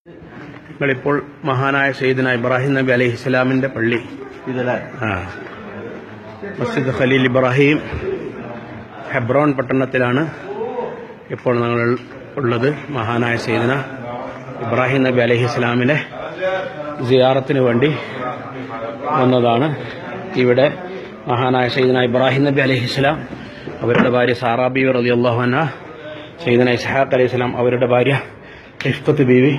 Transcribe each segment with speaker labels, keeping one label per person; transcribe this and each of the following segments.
Speaker 1: നിങ്ങളിപ്പോൾ മഹാനായ സയ്യിദുന ഇബ്രാഹിം നബി അലൈഹിസ്സലാമിന്റെ പള്ളി മസ്ജിദ് ഖലീൽ ഇബ്രാഹിം ഹെബ്രോൺ പട്ടണത്തിലാണ് ഇപ്പോൾ ഞങ്ങൾ ഉള്ളത്. മഹാനായ സയ്യിദുന ഇബ്രാഹിം നബി അലൈഹിസ്സലാമിനെ സിയാറത്തിന് വേണ്ടി വന്നതാണ്. ഇവിടെ മഹാനായ സയ്യിദുന ഇബ്രാഹിം നബി അലൈഹിസ്സലാം, അവരുടെ ഭാര്യ സാറാ ബീവി റളിയല്ലാഹു അൻഹ, സയ്യിദുന ഇസ്ഹാഖ് അലൈഹിസ്സലാം അവരുടെ ഭാര്യ റിഫ്ഖത്ത് ബീവി,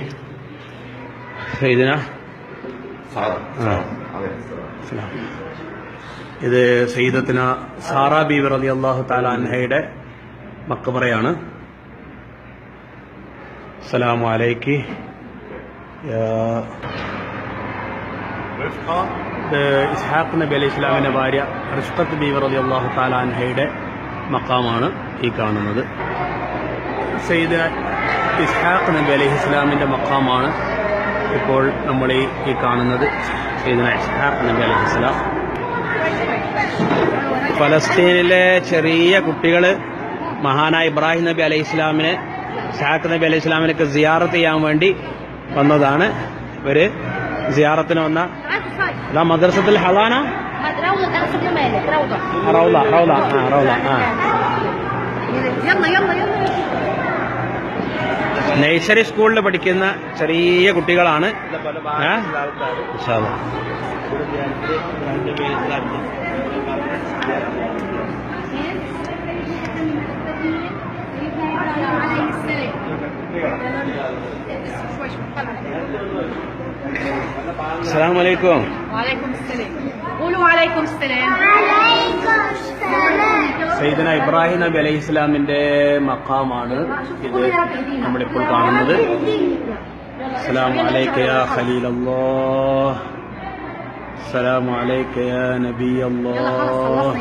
Speaker 1: സയ്യിദുന ഇത് സയ്യിദത്തുന സാറാ ബീവി റളിയല്ലാഹു തആല അൻഹയുടെ മഖബറയാണ്. അസ്സലാമു അലൈക്കി ഇസ്ഹാഖ് നബി അലൈഹി ഇസ്ലാമിന്റെ ഭാര്യ റിഫ്ഖത്ത് ബീവി റളിയല്ലാഹു തആല അൻഹയുടെ മഖാമാണ് ഈ കാണുന്നത്. സയ്യിദ് ഇസ്ഹാഖ് നബി അലൈഹി ഇസ്ലാമിന്റെ മഖാമാണ് ഇപ്പോൾ നമ്മൾ ഈ കാണുന്നത്. സയ്യിദുന ഇസ്ഹാഖ് നബി അലൈഹി ഇസ്ലാം, ഫലസ്തീനിലെ ചെറിയ കുട്ടികൾ മഹാനായ ഇബ്രാഹിം നബി അലൈഹി ഇസ്ലാമിനെ, ഇസ്ഹാഖ് നബി അലൈഹി ഇസ്ലാമിനൊക്കെ സിയാറത്ത് ചെയ്യാൻ വേണ്ടി വന്നതാണ്. ഇവര് സിയാറത്തിന് വന്ന മദ്രസത്തുൽ ഹളാന നഴ്സറി സ്കൂളിൽ പഠിക്കുന്ന ചെറിയ കുട്ടികളാണ്. السلام عليكم.
Speaker 2: وعليكم السلام. قولوا عليكم السلام.
Speaker 1: സയ്യിദുന ഇബ്രാഹിം നബി അലൈഹി ഇസ്ലാമിന്റെ മഖാമാണ് ഇത് നമ്മളിപ്പോൾ കാണുന്നത്. അസ്സലാമു അലൈക യാ ഖലീലല്ലാഹ്, അസ്സലാമു അലൈക യാ നബിയല്ലാഹ്.